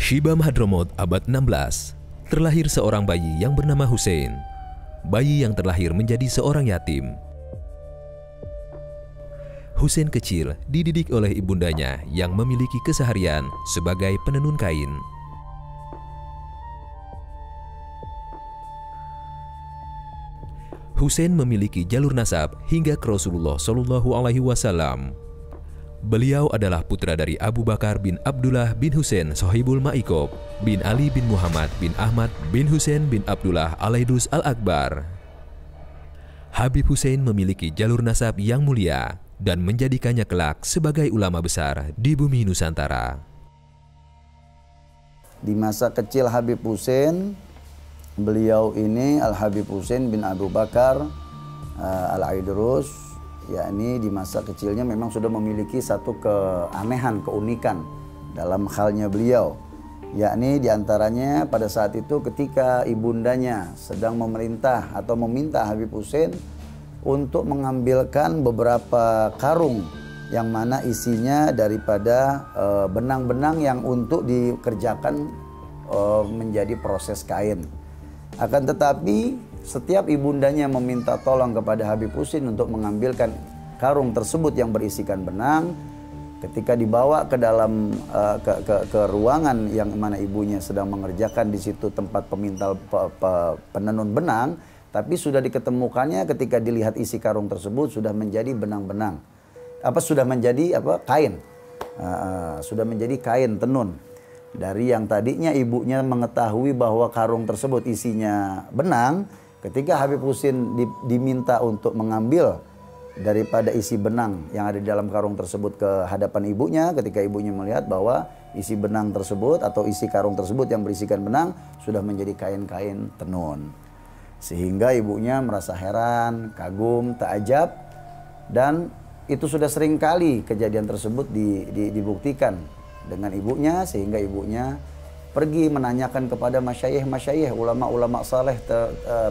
Shibam Hadramut abad 16, terlahir seorang bayi yang bernama Hussein. Bayi yang terlahir menjadi seorang yatim. Hussein kecil dididik oleh ibundanya yang memiliki keseharian sebagai penenun kain. Hussein memiliki jalur nasab hingga ke Rasulullah Shallallahu Alaihi Wasallam. Beliau adalah putra dari Abu Bakar bin Abdullah bin Hussein Sohibul Ma'ikob bin Ali bin Muhammad bin Ahmad bin Hussein bin Abdullah Alaidrus Al-Akbar. Habib Hussein memiliki jalur nasab yang mulia dan menjadikannya kelak sebagai ulama besar di bumi Nusantara. Di masa kecil Habib Hussein, beliau ini Al-Habib Hussein bin Abu Bakar Al-Aidrus, yakni di masa kecilnya memang sudah memiliki satu keanehan, keunikan dalam halnya beliau. Yakni diantaranya pada saat itu ketika ibundanya sedang memerintah atau meminta Habib Hussein untuk mengambilkan beberapa karung yang mana isinya daripada benang-benang yang untuk dikerjakan menjadi proses kain. Akan tetapi setiap ibundanya meminta tolong kepada Habib Hussein untuk mengambilkan karung tersebut yang berisikan benang. Ketika dibawa ke dalam ke ruangan yang mana ibunya sedang mengerjakan di situ tempat pemintal penenun benang, tapi sudah diketemukannya ketika dilihat isi karung tersebut sudah menjadi benang-benang. Sudah menjadi kain. Sudah menjadi kain tenun. Dari yang tadinya ibunya mengetahui bahwa karung tersebut isinya benang, ketika Habib Hussein diminta untuk mengambil daripada isi benang yang ada di dalam karung tersebut ke hadapan ibunya, ketika ibunya melihat bahwa isi benang tersebut atau isi karung tersebut yang berisikan benang sudah menjadi kain-kain tenun. Sehingga ibunya merasa heran, kagum, takjub, dan itu sudah sering kali kejadian tersebut dibuktikan dengan ibunya, sehingga ibunya pergi menanyakan kepada masyayikh, ulama-ulama saleh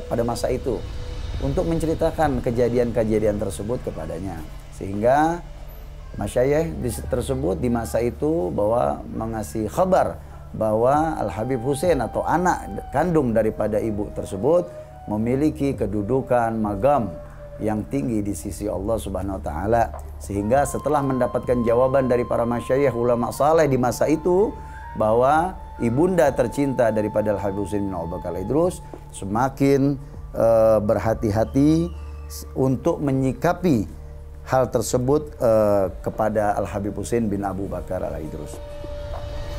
pada masa itu untuk menceritakan kejadian-kejadian tersebut kepadanya. Sehingga masyayikh tersebut di masa itu mengasih kabar bahwa Al-Habib Hussein atau anak kandung daripada ibu tersebut memiliki kedudukan magam yang tinggi di sisi Allah Subhanahu wa taala. Sehingga setelah mendapatkan jawaban dari para masyayikh ulama saleh di masa itu bahwa ibunda tercinta daripada Al-Habib Hussein bin Abu Bakar Al-Aidrus semakin berhati-hati untuk menyikapi hal tersebut kepada Al-Habib Hussein bin Abu Bakar Al-Aidrus.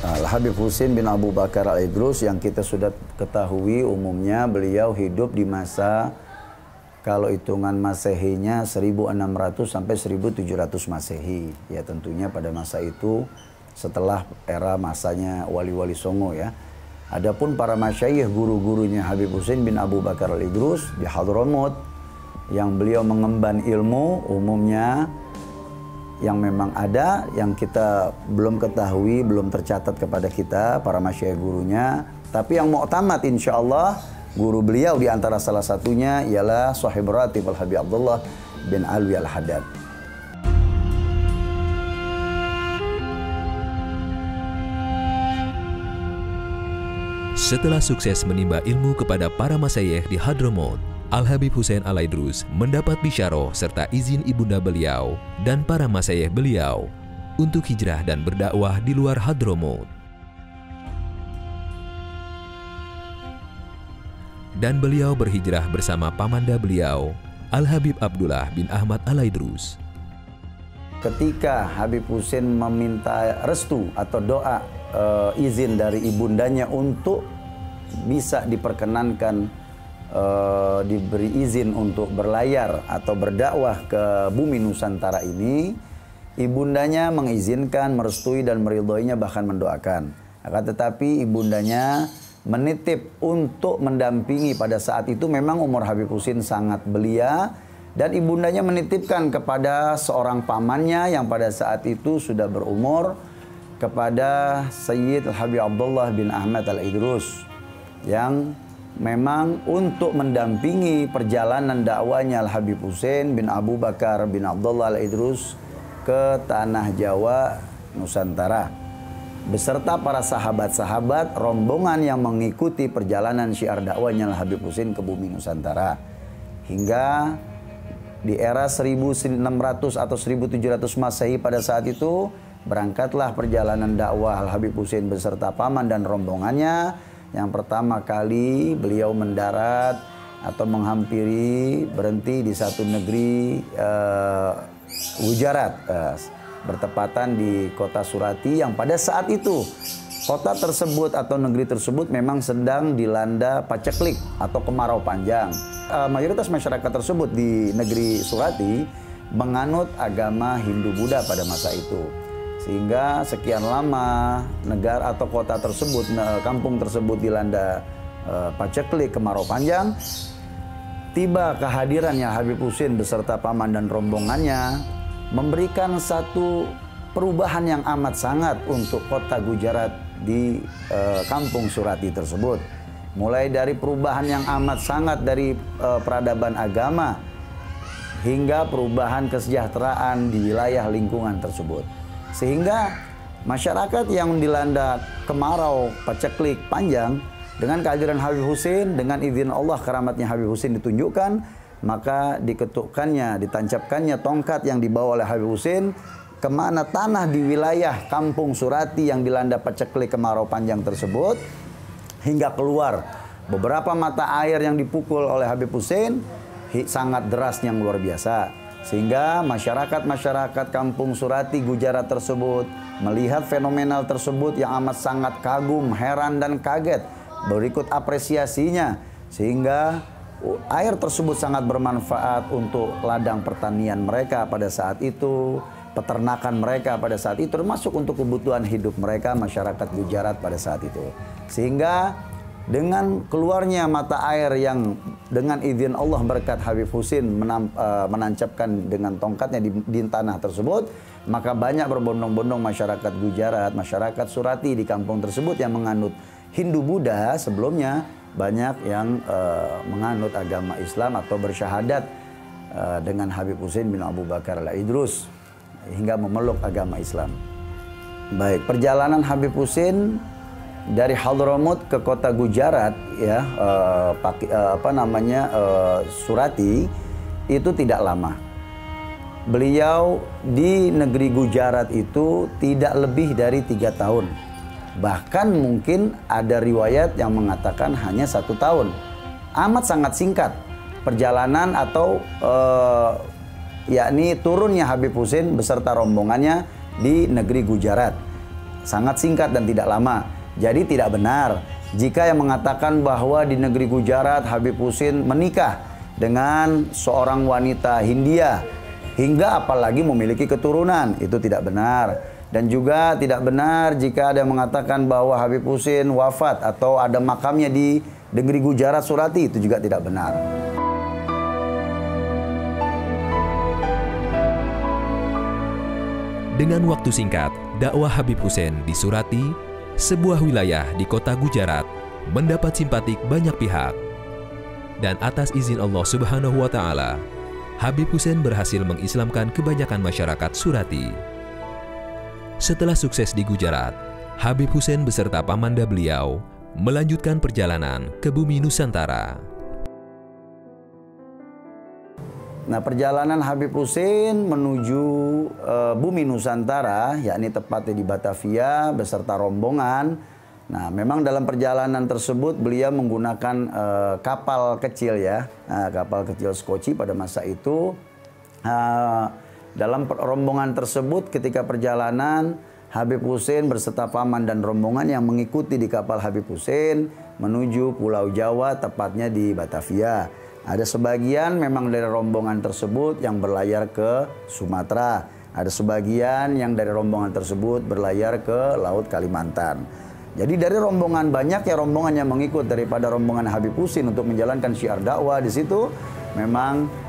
Al-Habib Hussein bin Abu Bakar Al-Aidrus yang kita sudah ketahui umumnya beliau hidup di masa, kalau hitungan Masehinya 1600 sampai 1700 Masehi. Ya tentunya pada masa itu setelah era masanya Wali-Wali Songo ya. Adapun para masyayikh guru-gurunya Habib Hussein bin Abu Bakar Al-Aidrus di Hadramut yang beliau mengemban ilmu umumnya yang memang ada, yang kita belum ketahui, belum tercatat kepada kita para masyayikh gurunya. Tapi yang mu'tamad insya Allah guru beliau di antara salah satunya ialah Sahib Ratib Al-Habib Abdullah bin Alwi Al-Haddad. Setelah sukses menimba ilmu kepada para masyayikh di Hadramut, Al-Habib Hussein Al-Aidrus mendapat bisyarah serta izin ibunda beliau dan para masyayikh beliau untuk hijrah dan berdakwah di luar Hadramut. Dan beliau berhijrah bersama pamanda beliau, Al-Habib Abdullah bin Ahmad Al-Aidrus. Ketika Habib Hussein meminta restu atau doa izin dari ibundanya untuk bisa diperkenankan diberi izin untuk berlayar atau berdakwah ke bumi Nusantara ini, ibundanya mengizinkan, merestui dan meridhoinya, bahkan mendoakan. Akan tetapi ibundanya menitip untuk mendampingi. Pada saat itu memang umur Habib Hussein sangat belia, dan ibundanya menitipkan kepada seorang pamannya yang pada saat itu sudah berumur, kepada Sayyid Al-Habib Abdullah bin Ahmad Al-Aidrus, yang memang untuk mendampingi perjalanan dakwanya Al-Habib Hussein bin Abu Bakar bin Abdullah Al-Aidrus ke tanah Jawa Nusantara. beserta para sahabat-sahabat rombongan yang mengikuti perjalanan syiar dakwahnya Habib Husin ke bumi Nusantara. Hingga di era 1600 atau 1700 Masehi pada saat itu, berangkatlah perjalanan dakwah Habib Husin beserta paman dan rombongannya. Yang pertama kali beliau mendarat atau menghampiri, berhenti di satu negeri Gujarat, bertepatan di kota Surati, yang pada saat itu kota tersebut atau negeri tersebut memang sedang dilanda paceklik atau kemarau panjang. Mayoritas masyarakat tersebut di negeri Surati menganut agama Hindu-Buddha pada masa itu. Sehingga sekian lama negara atau kota tersebut, kampung tersebut dilanda paceklik, kemarau panjang. Tiba kehadirannya Habib Husin beserta paman dan rombongannya memberikan satu perubahan yang amat sangat untuk kota Gujarat di kampung Surati tersebut. Mulai dari perubahan yang amat sangat dari peradaban agama hingga perubahan kesejahteraan di wilayah lingkungan tersebut. Sehingga masyarakat yang dilanda kemarau paceklik panjang, dengan kehadiran Habib Husin, dengan izin Allah keramatnya Habib Husin ditunjukkan, maka diketukkannya, ditancapkannya tongkat yang dibawa oleh Habib Husin kemana tanah di wilayah kampung Surati yang dilanda paceklik kemarau panjang tersebut, hingga keluar beberapa mata air yang dipukul oleh Habib Husin sangat deras yang luar biasa. Sehingga masyarakat kampung Surati Gujarat tersebut melihat fenomenal tersebut yang amat sangat kagum, heran dan kaget, berikut apresiasinya, sehingga air tersebut sangat bermanfaat untuk ladang pertanian mereka pada saat itu, peternakan mereka pada saat itu, termasuk untuk kebutuhan hidup mereka masyarakat Gujarat pada saat itu. Sehingga dengan keluarnya mata air yang dengan izin Allah berkat Habib Husin menancapkan dengan tongkatnya di tanah tersebut, maka banyak berbondong-bondong masyarakat Gujarat, masyarakat Surati di kampung tersebut yang menganut Hindu-Buddha. Sebelumnya banyak yang menganut agama Islam atau bersyahadat dengan Habib Husin bin Abu Bakar al-Idrus hingga memeluk agama Islam. Baik, perjalanan Habib Husin dari Hadramut ke kota Gujarat, ya, Surati, itu tidak lama. Beliau di negeri Gujarat itu tidak lebih dari 3 tahun. Bahkan mungkin ada riwayat yang mengatakan hanya 1 tahun. Amat sangat singkat perjalanan atau yakni turunnya Habib Husin beserta rombongannya di negeri Gujarat. Sangat singkat dan tidak lama. Jadi tidak benar jika yang mengatakan bahwa di negeri Gujarat Habib Husin menikah dengan seorang wanita Hindia hingga apalagi memiliki keturunan. Itu tidak benar. Dan juga tidak benar jika ada yang mengatakan bahwa Habib Husin wafat atau ada makamnya di negeri Gujarat Surati. Itu juga tidak benar. Dengan waktu singkat, dakwah Habib Husin di Surati, sebuah wilayah di kota Gujarat, mendapat simpatik banyak pihak. Dan atas izin Allah Subhanahu wa Ta'ala, Habib Husin berhasil mengislamkan kebanyakan masyarakat Surati. Setelah sukses di Gujarat, Habib Husin beserta pamanda beliau melanjutkan perjalanan ke bumi Nusantara. Nah, perjalanan Habib Husin menuju bumi Nusantara, yakni tepatnya di Batavia beserta rombongan. Nah, memang dalam perjalanan tersebut beliau menggunakan kapal kecil, ya, kapal kecil skoci pada masa itu. Dalam rombongan tersebut ketika perjalanan, Habib Husin beserta paman dan rombongan yang mengikuti di kapal Habib Husin menuju Pulau Jawa, tepatnya di Batavia. Ada sebagian memang dari rombongan tersebut yang berlayar ke Sumatera. Ada sebagian yang dari rombongan tersebut berlayar ke Laut Kalimantan. Jadi dari rombongan, banyak ya rombongan yang mengikut daripada rombongan Habib Husin untuk menjalankan syiar dakwah di situ. Memang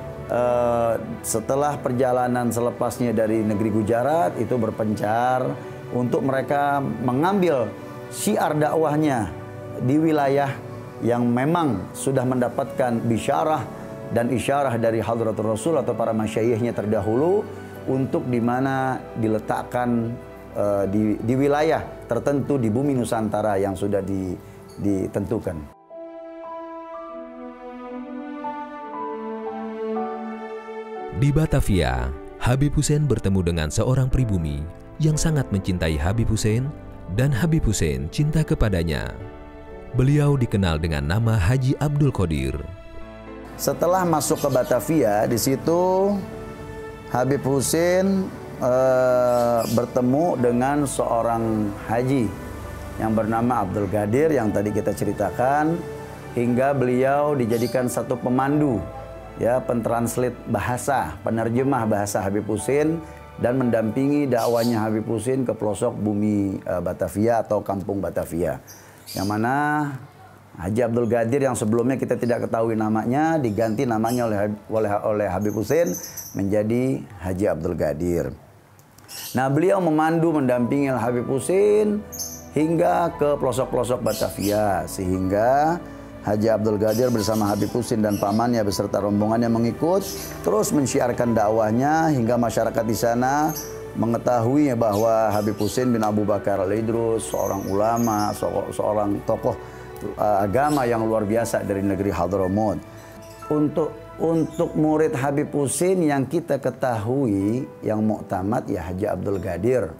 setelah perjalanan selepasnya dari negeri Gujarat itu berpencar untuk mereka mengambil syiar dakwahnya di wilayah yang memang sudah mendapatkan bisyarah dan isyarah dari Hadratul Rasul atau para masyayikhnya terdahulu, untuk di mana diletakkan di wilayah tertentu di bumi Nusantara yang sudah ditentukan. Di Batavia, Habib Hussein bertemu dengan seorang pribumi yang sangat mencintai Habib Hussein dan Habib Hussein cinta kepadanya. Beliau dikenal dengan nama Haji Abdul Qadir. Setelah masuk ke Batavia, di situ Habib Hussein bertemu dengan seorang haji yang bernama Abdul Qadir yang tadi kita ceritakan, hingga beliau dijadikan satu pemandu, ya, pentranslate bahasa, penerjemah bahasa Habib Hussein, dan mendampingi dakwanya Habib Hussein ke pelosok bumi Batavia atau kampung Batavia. Yang mana Haji Abdul Qadir yang sebelumnya kita tidak ketahui namanya diganti namanya oleh Habib Hussein menjadi Haji Abdul Qadir. Nah, beliau memandu mendampingi Habib Hussein hingga ke pelosok-pelosok Batavia, sehingga Haji Abdul Qadir bersama Habib Hussein dan pamannya beserta rombongannya mengikut terus menyiarkan dakwahnya hingga masyarakat di sana mengetahui bahwa Habib Hussein bin Abu Bakar Al-Idrus seorang ulama, seorang tokoh agama yang luar biasa dari negeri Hadramaut. Untuk murid Habib Hussein yang kita ketahui yang muktamad ya Haji Abdul Qadir.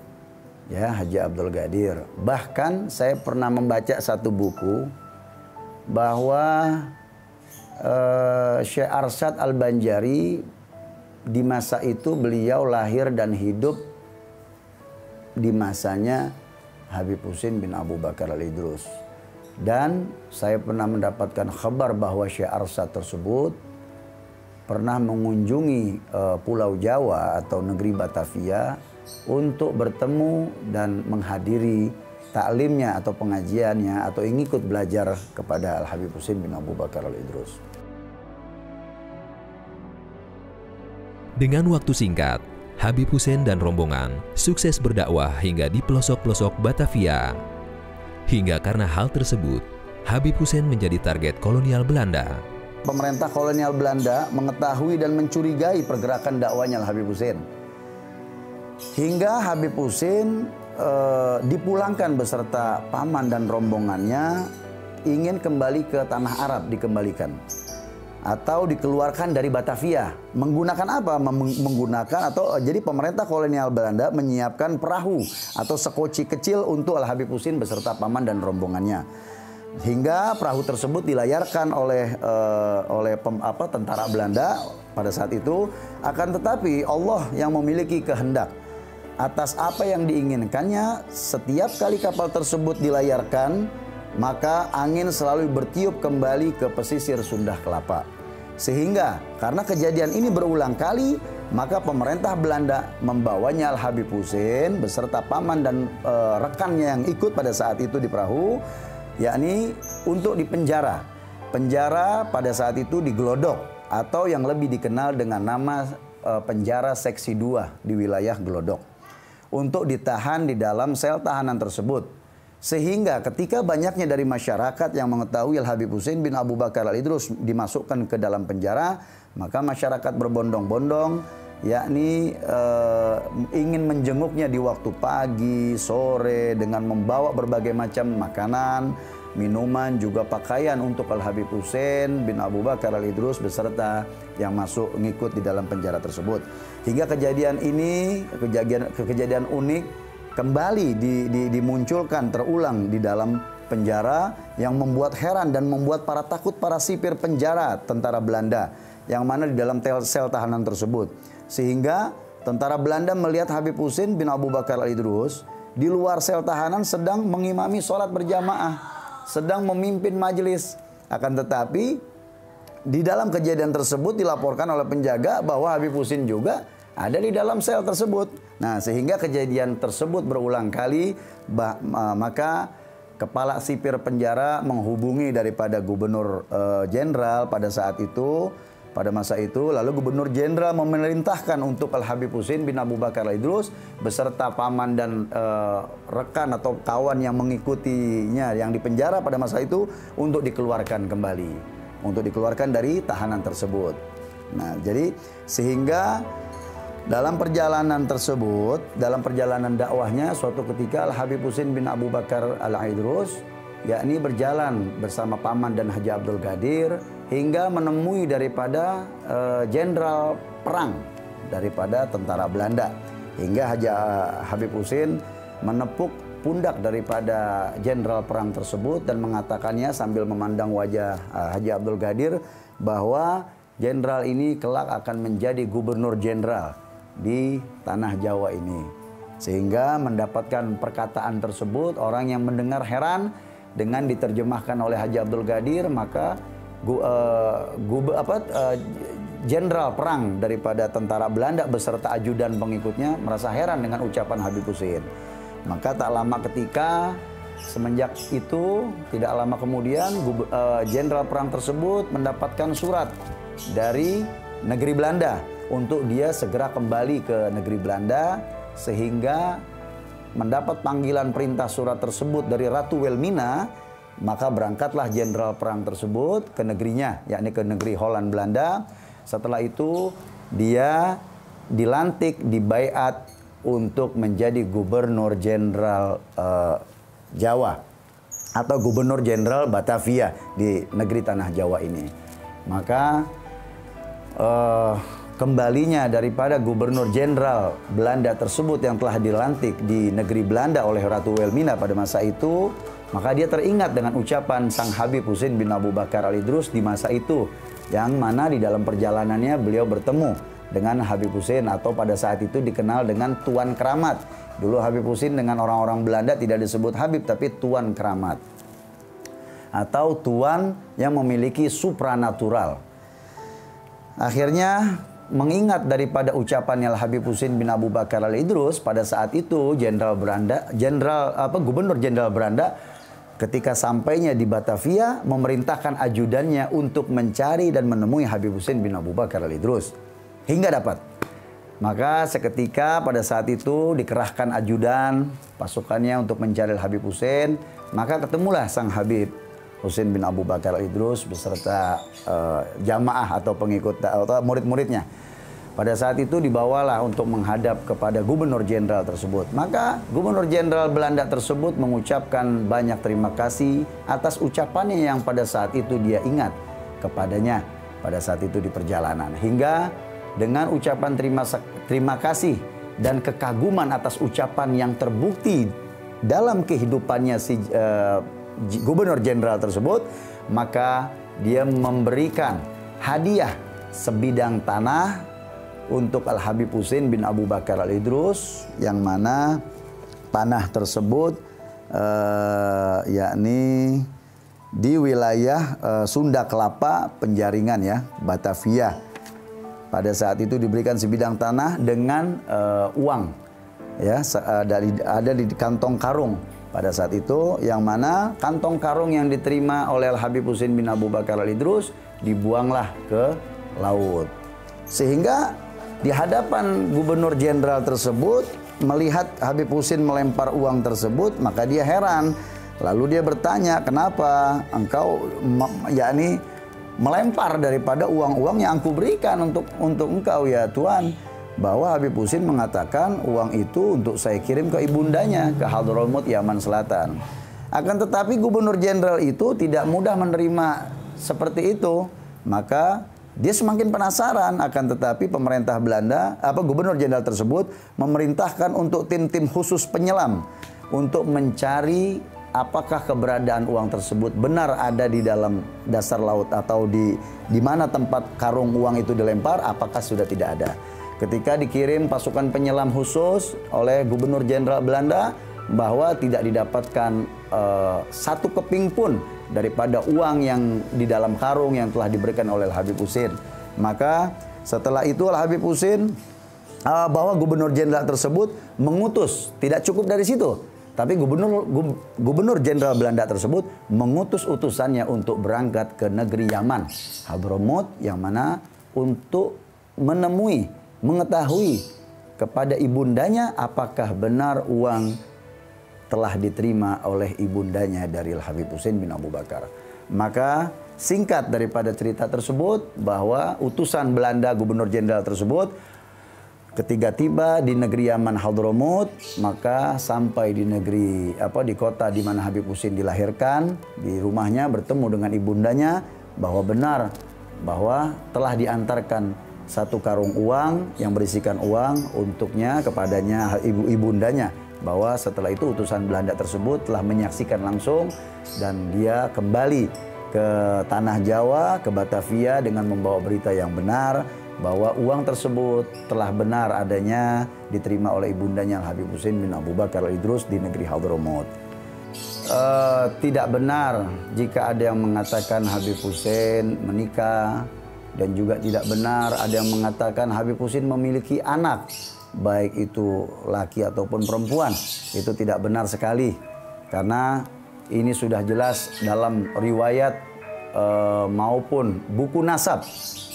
Ya, Haji Abdul Qadir. Bahkan saya pernah membaca satu buku bahwa Syekh Arsyad Al-Banjari di masa itu beliau lahir dan hidup di masanya Habib Hussein bin Abu Bakar Al-Idrus. Dan saya pernah mendapatkan kabar bahwa Syekh Arsyad tersebut pernah mengunjungi Pulau Jawa atau negeri Batavia untuk bertemu dan menghadiri taklimnya atau pengajiannya atau ingin ikut belajar kepada Al-Habib Hussein bin Abu Bakar Al-Idrus. Dengan waktu singkat, Habib Hussein dan rombongan sukses berdakwah hingga di pelosok-pelosok Batavia. Hingga karena hal tersebut, Habib Hussein menjadi target kolonial Belanda. Pemerintah kolonial Belanda mengetahui dan mencurigai pergerakan dakwanya Habib Hussein. Hingga Habib Hussein dipulangkan beserta paman dan rombongannya, ingin kembali ke tanah Arab, dikembalikan. Atau dikeluarkan dari Batavia. Menggunakan apa? Menggunakan atau jadi pemerintah kolonial Belanda menyiapkan perahu atau sekoci kecil untuk Al-Habib Hussein beserta paman dan rombongannya. Hingga perahu tersebut dilayarkan oleh tentara Belanda pada saat itu. Akan tetapi Allah yang memiliki kehendak atas apa yang diinginkannya. Setiap kali kapal tersebut dilayarkan, maka angin selalu bertiup kembali ke pesisir Sunda Kelapa. Sehingga karena kejadian ini berulang kali, maka pemerintah Belanda membawanya Al-Habib Hussein beserta paman dan rekannya yang ikut pada saat itu di perahu, yakni untuk dipenjara. Penjara pada saat itu di Glodok atau yang lebih dikenal dengan nama penjara seksi 2 di wilayah Glodok. Untuk ditahan di dalam sel tahanan tersebut. Sehingga ketika banyaknya dari masyarakat yang mengetahui Al-Habib Hussein bin Abu Bakar Al-Idrus dimasukkan ke dalam penjara, maka masyarakat berbondong-bondong, yakni ingin menjenguknya di waktu pagi, sore, dengan membawa berbagai macam makanan, minuman, juga pakaian untuk Al-Habib Hussein bin Abu Bakar Al-Idrus beserta yang masuk ngikut di dalam penjara tersebut. Hingga kejadian ini, kejadian unik, kembali dimunculkan terulang di dalam penjara yang membuat heran dan membuat para sipir penjara tentara Belanda yang mana di dalam sel tahanan tersebut. Sehingga tentara Belanda melihat Habib Hussein bin Abu Bakar Al-Idrus di luar sel tahanan sedang mengimami sholat berjamaah, sedang memimpin majelis. Akan tetapi di dalam kejadian tersebut dilaporkan oleh penjaga bahwa Habib Hussein juga ada di dalam sel tersebut. Nah, sehingga kejadian tersebut berulang kali, maka kepala sipir penjara menghubungi daripada gubernur jenderal pada saat itu, pada masa itu, lalu gubernur jenderal memerintahkan untuk Al-Habib Hussein bin Abu Bakar Al-Idrus beserta paman dan rekan atau kawan yang mengikutinya yang dipenjara pada masa itu untuk dikeluarkan kembali, untuk dikeluarkan dari tahanan tersebut. Nah, jadi sehingga Dalam perjalanan tersebut, dalam perjalanan dakwahnya, suatu ketika Al-Habib Husin bin Abu Bakar Al-Idrus, yakni berjalan bersama paman dan Haji Abdul Qadir, hingga menemui daripada jenderal perang daripada tentara Belanda. Hingga Haji Habib Husin menepuk pundak daripada jenderal perang tersebut dan mengatakannya sambil memandang wajah Haji Abdul Qadir bahwa jenderal ini kelak akan menjadi gubernur jenderal di tanah Jawa ini. Sehingga mendapatkan perkataan tersebut, orang yang mendengar heran. Dengan diterjemahkan oleh Haji Abdul Qadir, maka jenderal perang daripada tentara Belanda beserta ajudan pengikutnya merasa heran dengan ucapan Habib Husin. Maka tak lama ketika, semenjak itu tidak lama kemudian jenderal perang tersebut mendapatkan surat dari negeri Belanda untuk dia segera kembali ke negeri Belanda, sehingga mendapat panggilan perintah surat tersebut dari Ratu Wilhelmina. Maka berangkatlah jenderal perang tersebut ke negerinya, yakni ke negeri Holland Belanda. Setelah itu dia dilantik, dibaiat untuk menjadi gubernur jenderal Jawa atau gubernur jenderal Batavia di negeri tanah Jawa ini. Maka kembalinya daripada gubernur jenderal Belanda tersebut yang telah dilantik di negeri Belanda oleh Ratu Wilhelmina pada masa itu, maka dia teringat dengan ucapan Sang Habib Husin bin Abu Bakar Al-Idrus di masa itu, yang mana di dalam perjalanannya beliau bertemu dengan Habib Husin, atau pada saat itu dikenal dengan Tuan Keramat. Dulu Habib Husin dengan orang-orang Belanda tidak disebut Habib, tapi Tuan Keramat, atau Tuan yang memiliki supranatural. Akhirnya mengingat daripada ucapannya Habib Husin bin Abu Bakar Al-Idrus, pada saat itu gubernur jenderal Belanda ketika sampainya di Batavia memerintahkan ajudannya untuk mencari dan menemui Habib Husin bin Abu Bakar Al-Idrus hingga dapat. Maka seketika pada saat itu dikerahkan ajudan pasukannya untuk mencari Habib Husin. Maka ketemulah Sang Habib Husin bin Abu Bakar Al-Idrus beserta jamaah atau pengikut atau murid-muridnya. Pada saat itu dibawalah untuk menghadap kepada gubernur jenderal tersebut. Maka gubernur jenderal Belanda tersebut mengucapkan banyak terima kasih atas ucapannya yang pada saat itu dia ingat kepadanya pada saat itu di perjalanan. Hingga dengan ucapan terima kasih dan kekaguman atas ucapan yang terbukti dalam kehidupannya si gubernur jenderal tersebut, maka dia memberikan hadiah sebidang tanah untuk Al-Habib Husin bin Abu Bakar Al-Idrus, yang mana tanah tersebut yakni di wilayah Sunda Kelapa Penjaringan ya, Batavia. Pada saat itu diberikan sebidang tanah dengan uang ya, ada di kantong karung pada saat itu, yang mana kantong karung yang diterima oleh Al-Habib Husin bin Abu Bakar Al-Idrus dibuanglah ke laut. Sehingga di hadapan gubernur jenderal tersebut melihat Habib Husin melempar uang tersebut, maka dia heran. Lalu dia bertanya, kenapa engkau yakni melempar daripada uang-uang yang aku berikan untuk engkau ya Tuan? Bahwa Habib Husin mengatakan uang itu untuk saya kirim ke ibundanya ke Hadramut, Yaman Selatan. Akan tetapi gubernur jenderal itu tidak mudah menerima seperti itu. Maka dia semakin penasaran, akan tetapi pemerintah Belanda, gubernur jenderal tersebut memerintahkan untuk tim-tim khusus penyelam untuk mencari apakah keberadaan uang tersebut benar ada di dalam dasar laut atau di mana tempat karung uang itu dilempar, apakah sudah tidak ada. Ketika dikirim pasukan penyelam khusus oleh gubernur jenderal Belanda bahwa tidak didapatkan satu keping pun daripada uang yang di dalam karung yang telah diberikan oleh Habib Husin. Maka setelah itu Habib Husin bahwa gubernur jenderal tersebut mengutus, tidak cukup dari situ, tapi gubernur jenderal Belanda tersebut mengutus utusannya untuk berangkat ke negeri Yaman, Hadramut, yang mana untuk mengetahui kepada ibundanya apakah benar uang telah diterima oleh ibundanya dari Al-Habib Husin bin Abu Bakar. Maka singkat daripada cerita tersebut bahwa utusan Belanda gubernur jenderal tersebut Ketika tiba di negeri Yaman Hadramut, maka sampai di negeri di kota di mana Habib Husin dilahirkan, di rumahnya bertemu dengan ibundanya bahwa benar bahwa telah diantarkan satu karung uang yang berisikan uang untuknya kepadanya ibundanya, bahwa setelah itu utusan Belanda tersebut telah menyaksikan langsung dan dia kembali ke tanah Jawa, ke Batavia dengan membawa berita yang benar bahwa uang tersebut telah benar adanya diterima oleh ibundanya Habib Husin bin Abu Bakar Al-Idrus di negeri Hadramut. Tidak benar jika ada yang mengatakan Habib Husin menikah, dan juga tidak benar ada yang mengatakan Habib Husin memiliki anak, baik itu laki ataupun perempuan. Itu tidak benar sekali, karena ini sudah jelas dalam riwayat maupun buku nasab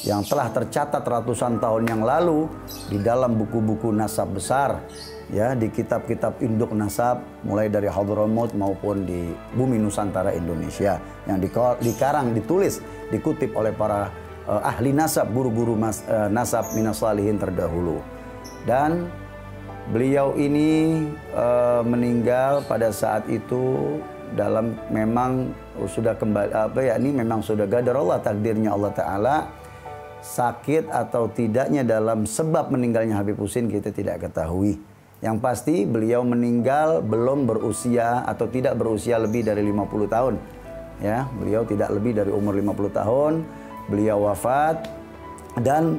yang telah tercatat ratusan tahun yang lalu di dalam buku-buku nasab besar, ya, di kitab-kitab induk nasab mulai dari Hadramut maupun di bumi Nusantara Indonesia yang dikarang, ditulis, dikutip oleh para ahli nasab, guru-guru nasab minas salihin terdahulu. Dan beliau ini meninggal pada saat itu dalam memang sudah kembali memang sudah qadar Allah, takdirnya Allah Ta'ala. Sakit atau tidaknya dalam sebab meninggalnya Habib Husin kita tidak ketahui. Yang pasti beliau meninggal belum berusia atau tidak berusia lebih dari 50 tahun. Ya, beliau tidak lebih dari umur 50 tahun. Beliau wafat dan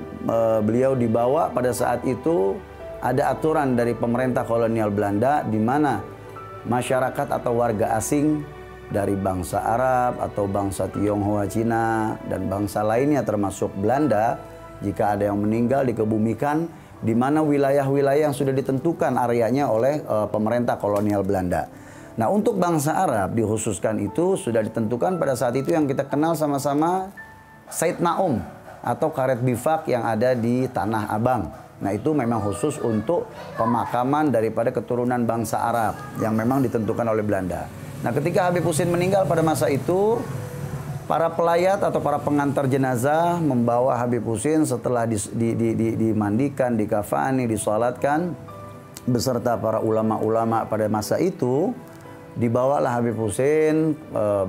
beliau dibawa pada saat itu ada aturan dari pemerintah kolonial Belanda di mana masyarakat atau warga asing dari bangsa Arab atau bangsa Tionghoa Cina dan bangsa lainnya termasuk Belanda, jika ada yang meninggal dikebumikan di mana wilayah-wilayah yang sudah ditentukan areanya oleh pemerintah kolonial Belanda. Nah, untuk bangsa Arab dikhususkan itu sudah ditentukan pada saat itu yang kita kenal sama-sama Said Naum atau karet bifak yang ada di Tanah Abang. Nah, itu memang khusus untuk pemakaman daripada keturunan bangsa Arab yang memang ditentukan oleh Belanda. Nah, ketika Habib Husin meninggal pada masa itu, para pelayat atau para pengantar jenazah membawa Habib Husin setelah dimandikan, dikafani, disolatkan beserta para ulama-ulama pada masa itu, dibawalah Habib Husin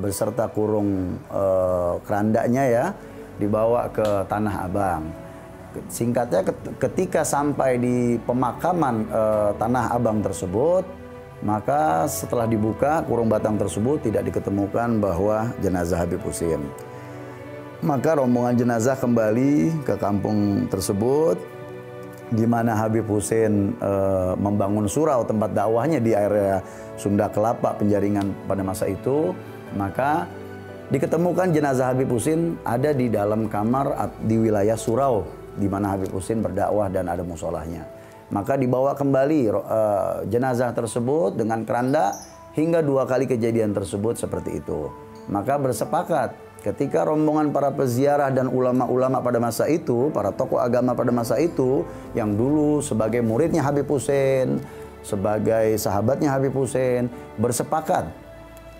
beserta kurung kerandanya, ya, dibawa ke Tanah Abang. Singkatnya, ketika sampai di pemakaman Tanah Abang tersebut, maka setelah dibuka kurung batang tersebut tidak diketemukan bahwa jenazah Habib Husin. Maka rombongan jenazah kembali ke kampung tersebut di mana Habib Husin membangun surau tempat dakwahnya di area Sunda Kelapa, Penjaringan pada masa itu. Maka diketemukan jenazah Habib Husin ada di dalam kamar di wilayah surau di mana Habib Husin berdakwah dan ada musolahnya. Maka dibawa kembali jenazah tersebut dengan keranda hingga 2 kali kejadian tersebut seperti itu. Maka bersepakat ketika rombongan para peziarah dan ulama-ulama pada masa itu, para tokoh agama pada masa itu yang dulu sebagai muridnya Habib Husin, sebagai sahabatnya Habib Husin, bersepakat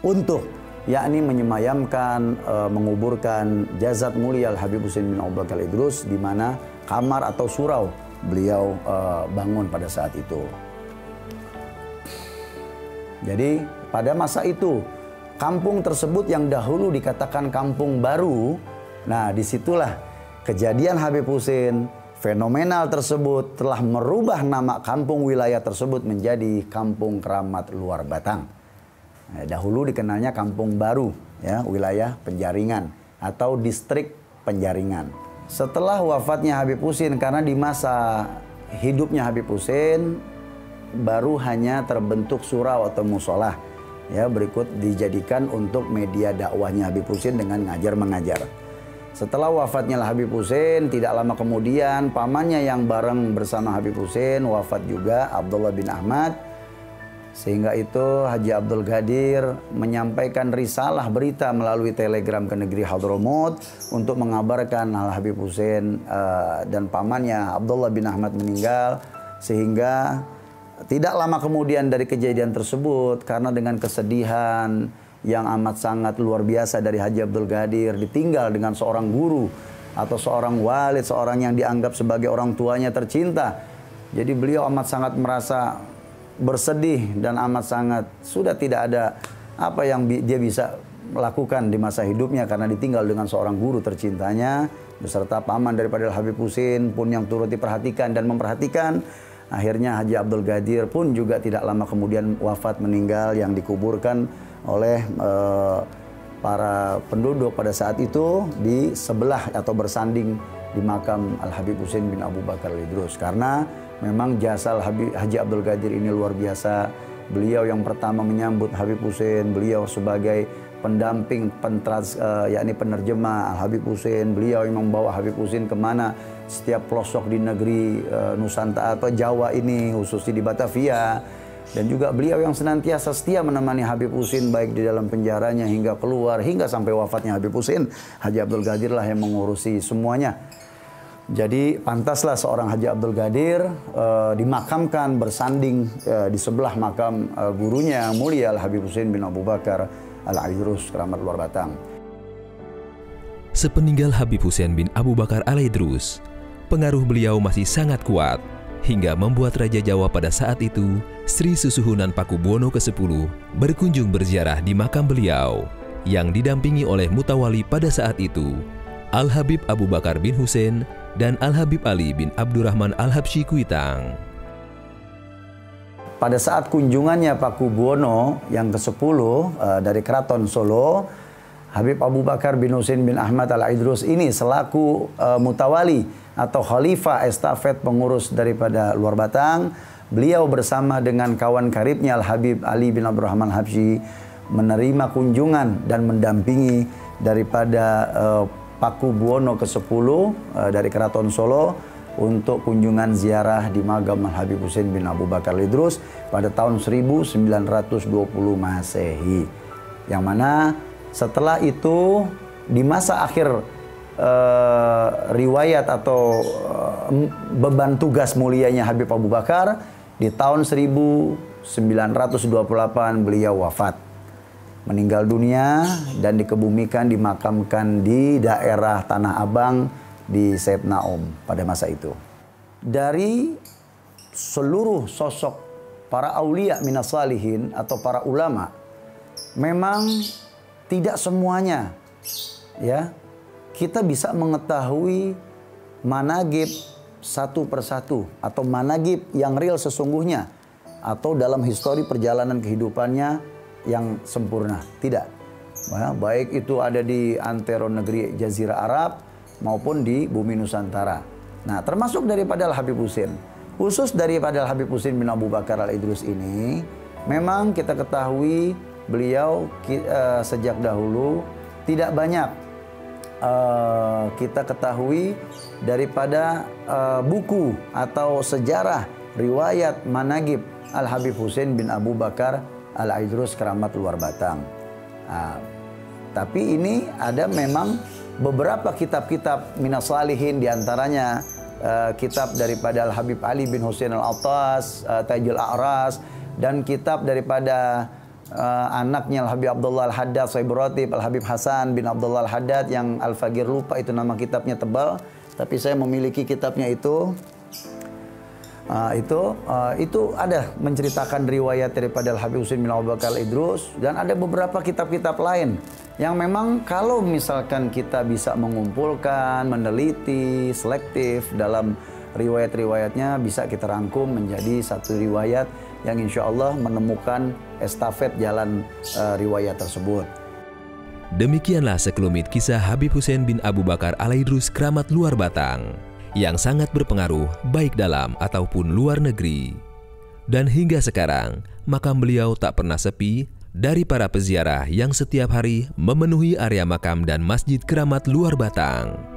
untuk yakni menyemayamkan, menguburkan jasad mulia Habib Husin bin Abu Bakar Al-Idrus di mana kamar atau surau beliau bangun pada saat itu. Jadi pada masa itu kampung tersebut yang dahulu dikatakan kampung baru, nah disitulah kejadian Habib Husin fenomenal tersebut telah merubah nama kampung wilayah tersebut menjadi Kampung Keramat Luar Batang. Nah, dahulu dikenalnya Kampung Baru, ya, wilayah Penjaringan atau distrik Penjaringan. Setelah wafatnya Habib Husin, karena di masa hidupnya Habib Husin baru hanya terbentuk surau atau musolah, ya, berikut dijadikan untuk media dakwahnya Habib Husin dengan ngajar mengajar. Setelah wafatnya Habib Husin, tidak lama kemudian pamannya yang bareng bersama Habib Husin wafat juga, Abdullah bin Ahmad. Sehingga itu Haji Abdul Ghadir menyampaikan risalah berita melalui telegram ke negeri Hadramut untuk mengabarkan Habib Husin dan pamannya Abdullah bin Ahmad meninggal. Sehingga tidak lama kemudian dari kejadian tersebut, karena dengan kesedihan yang amat sangat luar biasa dari Haji Abdul Ghadir, ditinggal dengan seorang guru atau seorang walid, seorang yang dianggap sebagai orang tuanya tercinta, Jadi beliau amat sangat merasa bersedih dan amat sangat sudah tidak ada apa yang dia bisa lakukan di masa hidupnya karena ditinggal dengan seorang guru tercintanya beserta paman daripada Al-Habib Husin pun yang turut diperhatikan dan memperhatikan. Akhirnya Haji Abdul Ghadir pun juga tidak lama kemudian wafat meninggal yang dikuburkan oleh para penduduk pada saat itu di sebelah atau bersanding di makam Al-Habib Husin bin Abu Bakar Al-Idrus. Karena memang jasa Haji Abdul Ghadir ini luar biasa. Beliau yang pertama menyambut Habib Husin, beliau sebagai pendamping yakni penerjemah Al-Habib Husin, beliau yang membawa Habib Husin kemana setiap pelosok di negeri Nusantara atau Jawa ini, khususnya di Batavia. Dan juga beliau yang senantiasa setia menemani Habib Husin baik di dalam penjaranya hingga keluar, hingga sampai wafatnya Habib Husin. Haji Abdul Ghadir lah yang mengurusi semuanya. Jadi pantaslah seorang Haji Abdul Ghadir dimakamkan bersanding di sebelah makam gurunya yang mulia Al-Habib Husin bin Abu Bakar Al-Idrus keramat luar batang. Sepeninggal Habib Husin bin Abu Bakar Al-Idrus, pengaruh beliau masih sangat kuat hingga membuat Raja Jawa pada saat itu, Sri Susuhunan Pakubuwono ke-10, berkunjung berziarah di makam beliau yang didampingi oleh Mutawali pada saat itu, Al-Habib Abu Bakar bin Husin dan Al-Habib Ali bin Abdurrahman Al-Habsyi Kuitang. Pada saat kunjungannya Pakubuwono yang ke-10 dari Keraton Solo, Habib Abu Bakar bin Husin bin Ahmad Al-Idrus ini selaku mutawali atau khalifah estafet pengurus daripada Luar Batang, beliau bersama dengan kawan karibnya Al-Habib Ali bin Abdurrahman Al-Habsyi menerima kunjungan dan mendampingi daripada Pakubuwono ke-10 dari Keraton Solo untuk kunjungan ziarah di makam Al-Habib Husin bin Abu Bakar Al-Idrus pada tahun 1920 Masehi. Yang mana setelah itu di masa akhir riwayat atau beban tugas mulianya Habib Abu Bakar, di tahun 1928 beliau wafat, meninggal dunia dan dikebumikan, dimakamkan di daerah Tanah Abang di Sayyidina pada masa itu. Dari seluruh sosok para aulia minas salihin atau para ulama, memang tidak semuanya ya kita bisa mengetahui managib satu persatu atau managib yang real sesungguhnya atau dalam histori perjalanan kehidupannya yang sempurna. Tidak. Baik itu ada di antero negeri Jazirah Arab maupun di bumi Nusantara. Nah, termasuk daripada Al-Habib Husin. Khusus daripada Al-Habib Husin bin Abu Bakar Al-Idrus ini, memang kita ketahui beliau sejak dahulu tidak banyak kita ketahui daripada buku atau sejarah riwayat managib Al-Habib Husin bin Abu Bakar Al-Idrus keramat luar batang. Tapi ini ada memang beberapa kitab-kitab minas salihin, diantaranya kitab daripada Al-Habib Ali bin Husin Al-Attas, Tajul A'ras, dan kitab daripada anaknya Al-Habib Abdullah Al-Haddad, Sahibul Ratib, Al-Habib Hasan bin Abdullah Al-Haddad yang Al-Faqir, lupa itu nama kitabnya, tebal, tapi saya memiliki kitabnya itu. Itu ada menceritakan riwayat daripada Al-Habib Husin bin Abu Bakar Al-Idrus, dan ada beberapa kitab-kitab lain yang memang kalau misalkan kita bisa mengumpulkan, meneliti, selektif dalam riwayat-riwayatnya, bisa kita rangkum menjadi satu riwayat yang insya Allah menemukan estafet jalan riwayat tersebut. Demikianlah sekelumit kisah Habib Husin bin Abu Bakar Al-Idrus keramat luar batang yang sangat berpengaruh baik dalam ataupun luar negeri. Dan hingga sekarang, makam beliau tak pernah sepi dari para peziarah yang setiap hari memenuhi area makam dan masjid keramat luar batang.